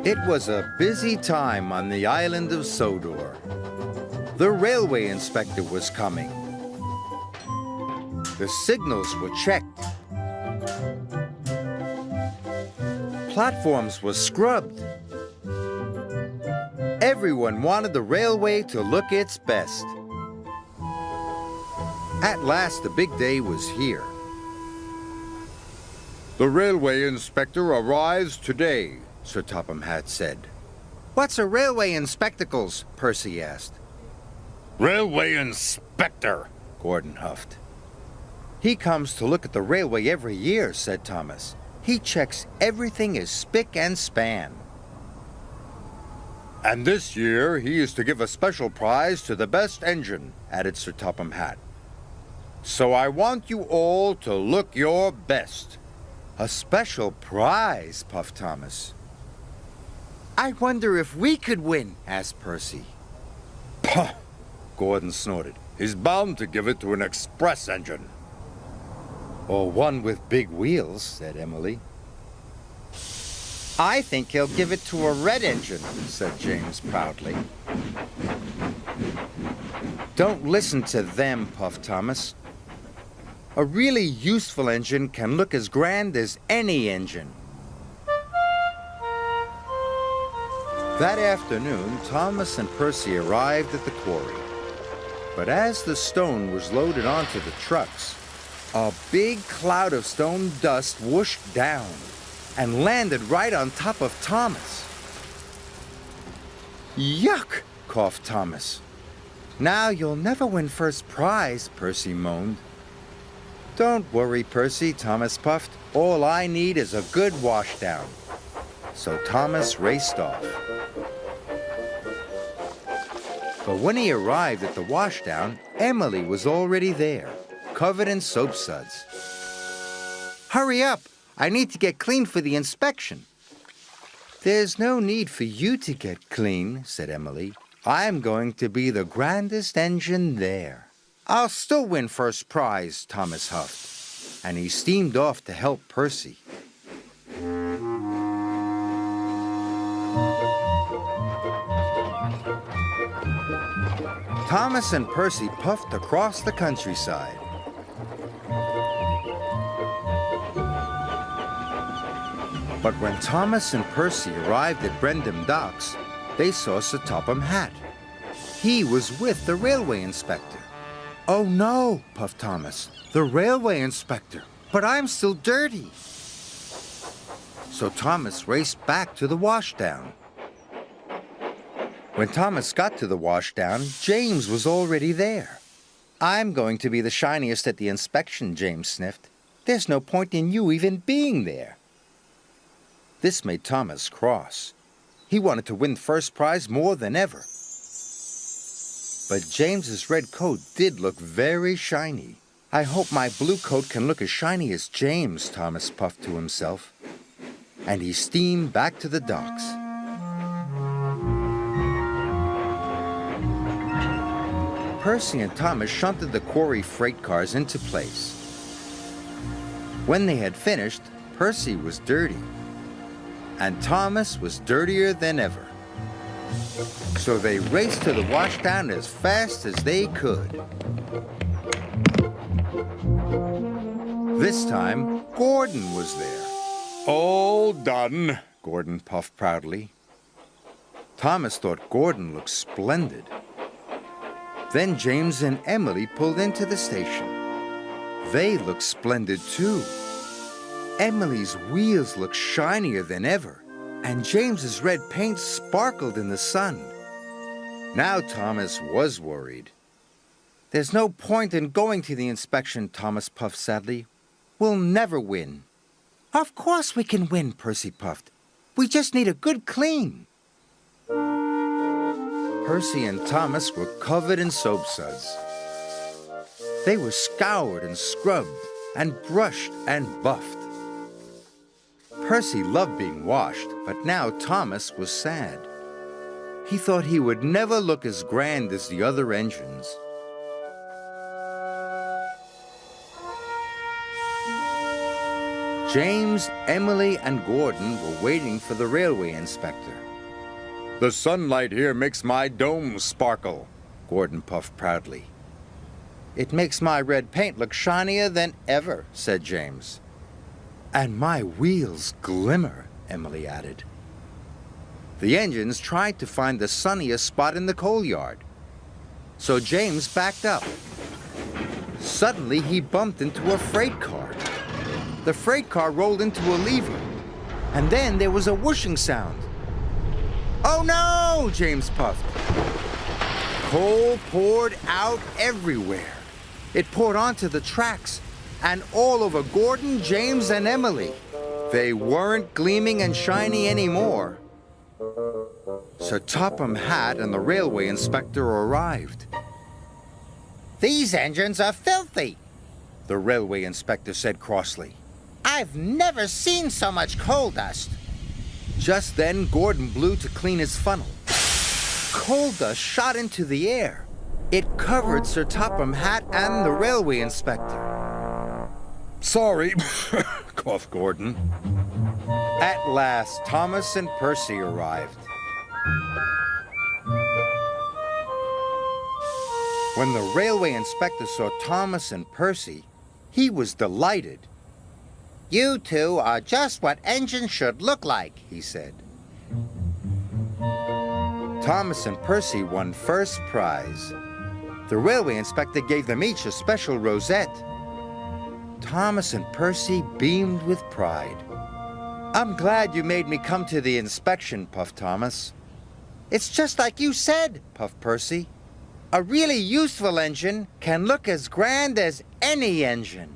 It was a busy time on the island of Sodor. The railway inspector was coming. The signals were checked. Platforms were scrubbed. Everyone wanted the railway to look its best. At last, the big day was here. The railway inspector arrives today, Sir Topham Hatt said. What's a railway in spectacles? Percy asked. Railway inspector, Gordon huffed. He comes to look at the railway every year, said Thomas. He checks everything as spick and span. And this year he is to give a special prize to the best engine, added Sir Topham Hatt. So I want you all to look your best. A special prize, puffed Thomas. I wonder if we could win, asked Percy. Puh, Gordon snorted. He's bound to give it to an express engine. Or one with big wheels, said Emily. I think he'll give it to a red engine, said James proudly. Don't listen to them, puffed Thomas. A really useful engine can look as grand as any engine. That afternoon, Thomas and Percy arrived at the quarry. But as the stone was loaded onto the trucks, a big cloud of stone dust whooshed down and landed right on top of Thomas. Yuck, coughed Thomas. Now you'll never win first prize, Percy moaned. Don't worry, Percy, Thomas puffed. All I need is a good washdown. So Thomas raced off. But when he arrived at the washdown, Emily was already there, covered in soap suds. Hurry up! I need to get clean for the inspection. There's no need for you to get clean, said Emily. I'm going to be the grandest engine there. I'll still win first prize, Thomas huffed, and he steamed off to help Percy. Thomas and Percy puffed across the countryside. But when Thomas and Percy arrived at Brendam Docks, they saw Sir Topham Hatt. He was with the railway inspector. Oh no, puffed Thomas, the railway inspector, but I'm still dirty. So Thomas raced back to the washdown. When Thomas got to the washdown, James was already there. I'm going to be the shiniest at the inspection, James sniffed. There's no point in you even being there. This made Thomas cross. He wanted to win first prize more than ever. But James's red coat did look very shiny. I hope my blue coat can look as shiny as James, Thomas puffed to himself. And he steamed back to the docks. Percy and Thomas shunted the quarry freight cars into place. When they had finished, Percy was dirty, and Thomas was dirtier than ever. So they raced to the washdown as fast as they could. This time, Gordon was there. All done, Gordon puffed proudly. Thomas thought Gordon looked splendid. Then James and Emily pulled into the station. They looked splendid too. Emily's wheels looked shinier than ever, and James's red paint sparkled in the sun. Now Thomas was worried. There's no point in going to the inspection, Thomas puffed sadly. We'll never win. Of course we can win, Percy puffed. We just need a good clean. Percy and Thomas were covered in soap suds. They were scoured and scrubbed and brushed and buffed. Percy loved being washed, but now Thomas was sad. He thought he would never look as grand as the other engines. James, Emily, and Gordon were waiting for the railway inspector. The sunlight here makes my dome sparkle, Gordon puffed proudly. It makes my red paint look shinier than ever, said James. And my wheels glimmer, Emily added. The engines tried to find the sunniest spot in the coal yard. So James backed up. Suddenly, he bumped into a freight car. The freight car rolled into a lever, and then there was a whooshing sound. Oh no, James puffed. Coal poured out everywhere. It poured onto the tracks and all over Gordon, James, and Emily. They weren't gleaming and shiny anymore. Sir Topham Hatt and the railway inspector arrived. These engines are filthy, The railway inspector said crossly. I've never seen so much coal dust. Just then, Gordon blew to clean his funnel. Coal dust shot into the air. It covered Sir Topham Hatt and the railway inspector. Sorry, coughed Gordon. At last, Thomas and Percy arrived. When the railway inspector saw Thomas and Percy, he was delighted. You two are just what engines should look like, he said. Thomas and Percy won first prize. The railway inspector gave them each a special rosette. Thomas and Percy beamed with pride. I'm glad you made me come to the inspection, puffed Thomas. It's just like you said, puffed Percy. A really useful engine can look as grand as any engine.